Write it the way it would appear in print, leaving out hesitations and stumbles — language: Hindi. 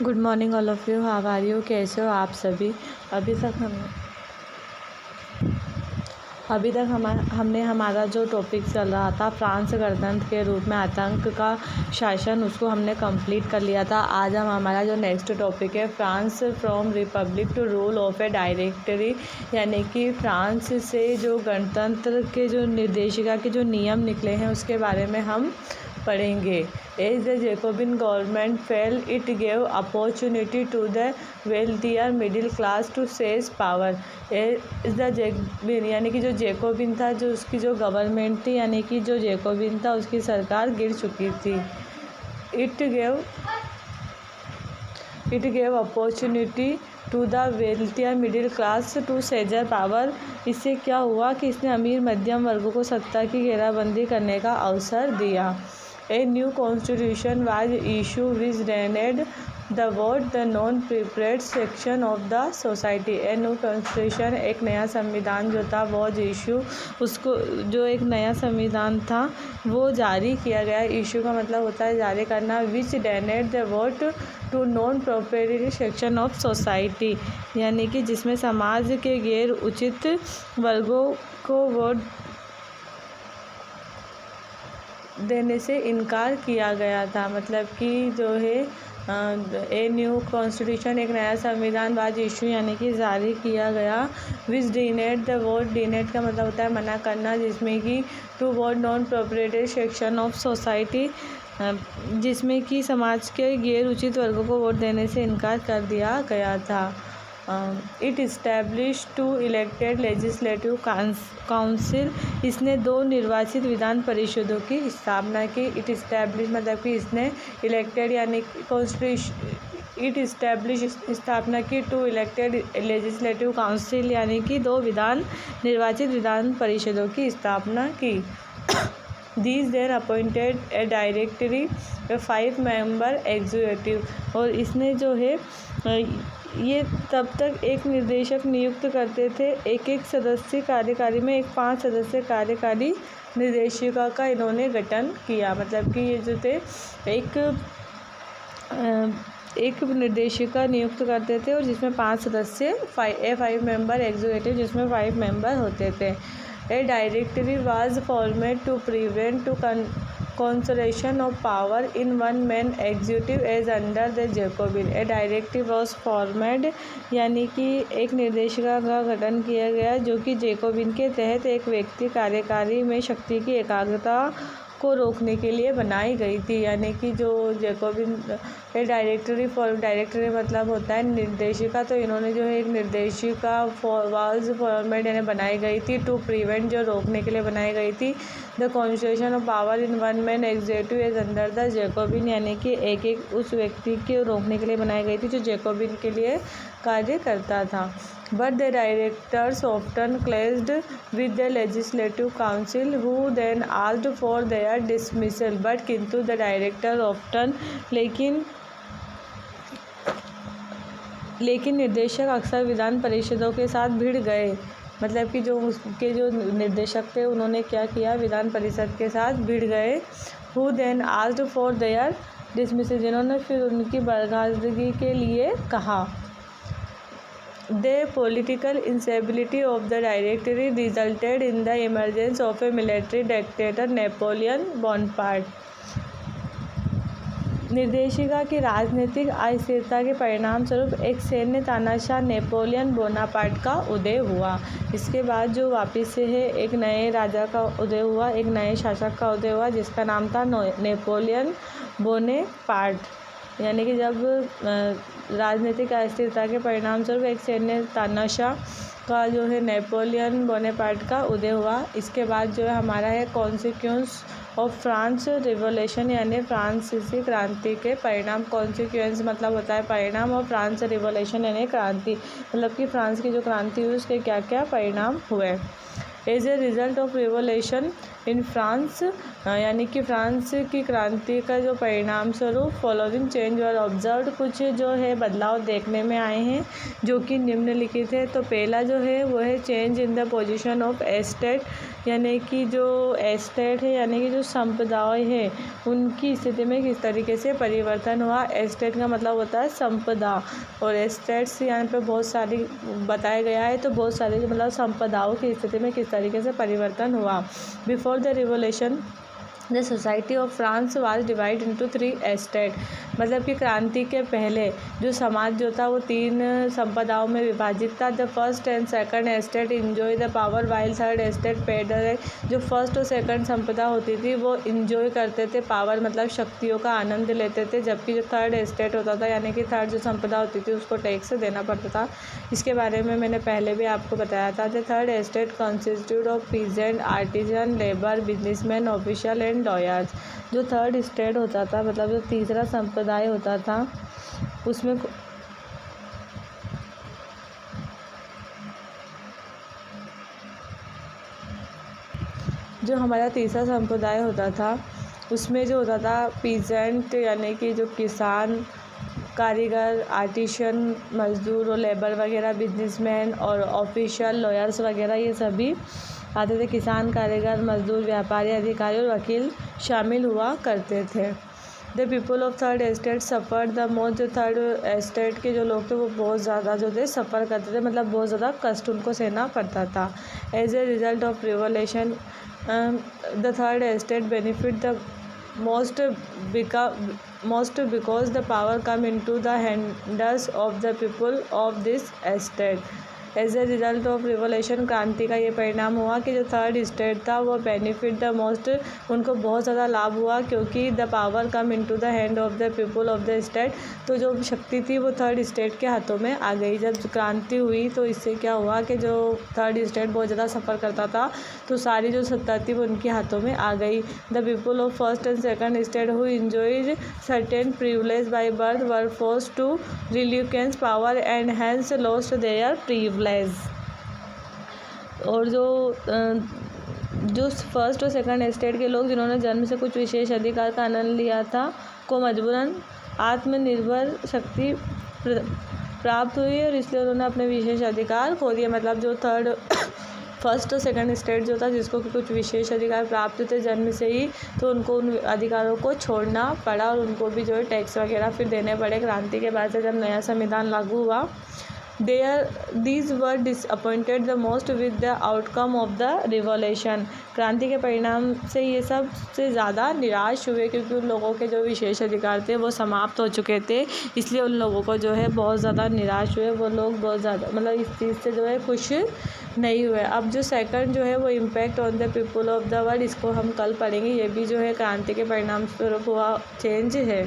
Good morning all of you, how are you, कैसे हो आप सभी। अभी तक हमने हमारा जो टॉपिक चल रहा था फ्रांस गणतंत्र के रूप में आतंक का शासन, उसको हमने कंप्लीट कर लिया था। आज हम हमारा जो नेक्स्ट टॉपिक है France from republic to rule of a directory, यानी कि फ्रांस से जो गणतंत्र के जो निर्देशिका के जो नियम निकले हैं उसके बारे में हम पढ़ेंगे। As the Jacobin government fail, it gave opportunity to the wealthier middle class to seize power. As the Jacobin यानी कि जो जैकोबिन था, जो उसकी जो गवर्नमेंट थी, यानी कि जो जैकोबिन था उसकी सरकार गिर चुकी थी। It gave opportunity to the wealthier middle class to seize power. इससे क्या हुआ कि इसने अमीर मध्यम वर्गों को सत्ता की घेराबंदी करने का अवसर दिया। A new constitution was issued which drained the vote the non-prepared section of the society। A new constitution, एक नया संविधान जो था वो इशू, उसको जो एक नया संविधान था वो जारी किया गया। इशू का मतलब होता है जारी करना। which drained the vote to non-prepared section of society, यानी कि जिसमें समाज के गैर उचित वर्गों को वोट देने से इनकार किया गया था। मतलब कि जो है ए न्यू कॉन्स्टिट्यूशन, एक नया संविधान बाद इशू यानी कि जारी किया गया। Which denied the vote, denied का मतलब होता है मना करना, जिसमें कि to vote non proprietary section of society, जिसमें कि समाज के गैर उचित वर्गों को वोट देने से इनकार कर दिया गया था। It establish two elected legislative council, इसने 2 निर्वाचित विधान परिषदों की स्थापना की। इट इस्टेब्लिश मतलब कि इसने इलेक्टेड यानी कॉन्स्टिट्यूशन, इट इस्टेब्लिश स्थापना की टू इलेक्टेड लेजिस्लेटिव काउंसिल, यानी कि 2 निर्वाचित विधान परिषदों की स्थापना की। These then appointed a directory, a 5-member executive, और इसने जो है ये तब तक एक निर्देशक नियुक्त करते थे। एक सदस्य कार्यकारी में एक 5 सदस्य कार्यकारी निर्देशिका का इन्होंने गठन किया। मतलब कि ये जो थे एक निर्देशिका नियुक्त करते थे और जिसमें 5 सदस्य, 5 मेंबर एग्जीक्यूटिव जिसमें 5 मेंबर होते थे। A directory was formed to prevent concentration of power in one man executive as under the Jacobin। A directory was formed, यानी कि एक निर्देशिका का गठन किया गया जो कि जैकोबिन के तहत एक व्यक्ति कार्यकारी में शक्ति की एकाग्रता को रोकने के लिए बनाई गई थी। यानी कि जो जैकोबिन डायरेक्टरी मतलब होता है निर्देशिका, तो इन्होंने जो है एक निर्देशिका वाज फॉर्मेट यानी बनाई गई थी टू प्रिवेंट, जो रोकने के लिए बनाई गई थी, the concentration of power in one man executive as under the Jacobin, यानी कि एक उस व्यक्ति के रोकने के लिए बनाई गई थी जो जैकोबिन के लिए कार्य करता था। But the directors often clashed with the legislative council, who then asked for their dismissal। But किंतु the director often, लेकिन निर्देशक अक्सर विधान परिषदों के साथ भिड़ गए। मतलब कि जो उसके जो निर्देशक थे उन्होंने क्या किया, विधान परिषद के साथ भिड़ गए। Who then asked for their dismissal, जिन्होंने फिर उनकी बर्खास्तगी के लिए कहा। The political instability of the directory resulted in the emergence of a military dictator, Napoleon Bonaparte। निर्देशिका की राजनीतिक अस्थिरता के परिणाम स्वरूप एक सैन्य तानाशाह नेपोलियन बोनापार्ट का उदय हुआ। इसके बाद जो वापस से है एक नए राजा का उदय हुआ, एक नए शासक का उदय हुआ जिसका नाम था नेपोलियन बोनापार्ट। यानी कि जब राजनीतिक अस्थिरता के परिणाम स्वरूप एक सैन्य तानाशाह का जो है नेपोलियन बोनापार्ट का उदय हुआ। इसके बाद जो है हमारा है कॉन्सिक्वेंस ऑफ फ्रांस रिवॉल्यूशन, यानी फ्रांसीसी क्रांति के परिणाम। कॉन्सिक्वेंस मतलब होता है परिणाम, और फ्रांस रिवॉल्यूशन यानी क्रांति, मतलब कि फ्रांस की जो क्रांति हुई उसके क्या क्या परिणाम हुए। As a result of revolution in France, यानी कि फ्रांस की क्रांति का जो परिणाम स्वरूप फॉलोइंग चेंज और ऑब्जर्व, कुछ जो है बदलाव देखने में आए हैं जो कि निम्नलिखित है। तो पहला जो है वो है change in the position of estate, यानी कि जो एस्टेट है यानी कि जो संपदाएं हैं उनकी स्थिति में किस तरीके से परिवर्तन हुआ। एस्टेट का मतलब होता है संपदा, और एस्टेट्स यहाँ पे बहुत सारी बताया गया है, तो बहुत सारी मतलब संपदाओं की स्थिति में किस तरीके से परिवर्तन हुआ। Before the revolution the society of France was divide into 3 estate, मतलब कि क्रांति के पहले जो समाज जो था वो 3 संपदाओं में विभाजित था। The first and second estate enjoy the power while third estate paid. जो फर्स्ट और सेकंड संपदा होती थी वो इंजॉय करते थे पावर, मतलब शक्तियों का आनंद लेते थे, जबकि जो थर्ड एस्टेट होता था यानी कि थर्ड जो संपदा होती थी उसको टैक्स देना पड़ता था। इसके बारे में मैंने पहले भी आपको बताया था। The third estate consisted of peasant, artisan, labour, businessman, official and lawyers. जो थर्ड स्टेट होता था मतलब जो तीसरा संप्रदाय होता था उसमें जो हमारा तीसरा संप्रदाय होता था उसमें जो होता था पीजेंट यानी कि जो किसान, कारीगर, आर्टिशन, मजदूर और लेबर वगैरह, बिजनेसमैन और ऑफिशियल, लॉयर्स वगैरह ये सभी आते थे। किसान, कारीगर, मजदूर, व्यापारी, अधिकारी और वकील शामिल हुआ करते थे। The people of third estate suffered the most. जो थर्ड एस्टेट के जो लोग थे वो बहुत ज़्यादा जो थे सफ़र करते थे, मतलब बहुत ज़्यादा कष्ट उनको सहना पड़ता था। As a result of revolution the third estate benefit the most because the power come into the hands of the people of this estate. As a result of revolution, क्रांति का ये परिणाम हुआ कि जो थर्ड स्टेट था वो बेनिफिट द मोस्ट, उनको बहुत ज़्यादा लाभ हुआ क्योंकि the power come into the hand of the people of the state. तो जो शक्ति थी वो थर्ड स्टेट के हाथों में आ गई। जब क्रांति हुई तो इससे क्या हुआ कि जो थर्ड स्टेट बहुत ज़्यादा सफ़र करता था तो सारी जो सत्ता थी वो उनके हाथों में आ गई। The people of first and second state who enjoyed certain privilege by birth were forced to relinquish power and hence lost their privilege. और जो फर्स्ट और सेकंड स्टेट के लोग जिन्होंने जन्म से कुछ विशेष अधिकार का आनंद लिया था को मजबूरन आत्मनिर्भर शक्ति प्राप्त हुई और इसलिए उन्होंने अपने विशेष अधिकार खो दिए। मतलब जो थर्ड फर्स्ट और सेकंड स्टेट जो था जिसको कुछ विशेष अधिकार प्राप्त थे जन्म से ही, तो उनको उन अधिकारों को छोड़ना पड़ा और उनको भी जो है टैक्स वगैरह फिर देने पड़े। क्रांति के बाद से जब नया संविधान लागू हुआ, these were disappointed the most with the outcome of the revolution। क्रांति के परिणाम से ये सब से ज़्यादा निराश हुए क्योंकि उन लोगों के जो विशेष अधिकार थे वो समाप्त हो चुके थे, इसलिए उन लोगों को जो है बहुत ज़्यादा निराश हुए। वो लोग बहुत ज़्यादा मतलब इस चीज़ से जो है खुश नहीं हुए। अब जो सेकंड जो है वो impact on the people of the world, इसको हम कल पढ़ेंगे। ये भी जो है क्रांति के परिणाम स्वरूप हुआ चेंज है।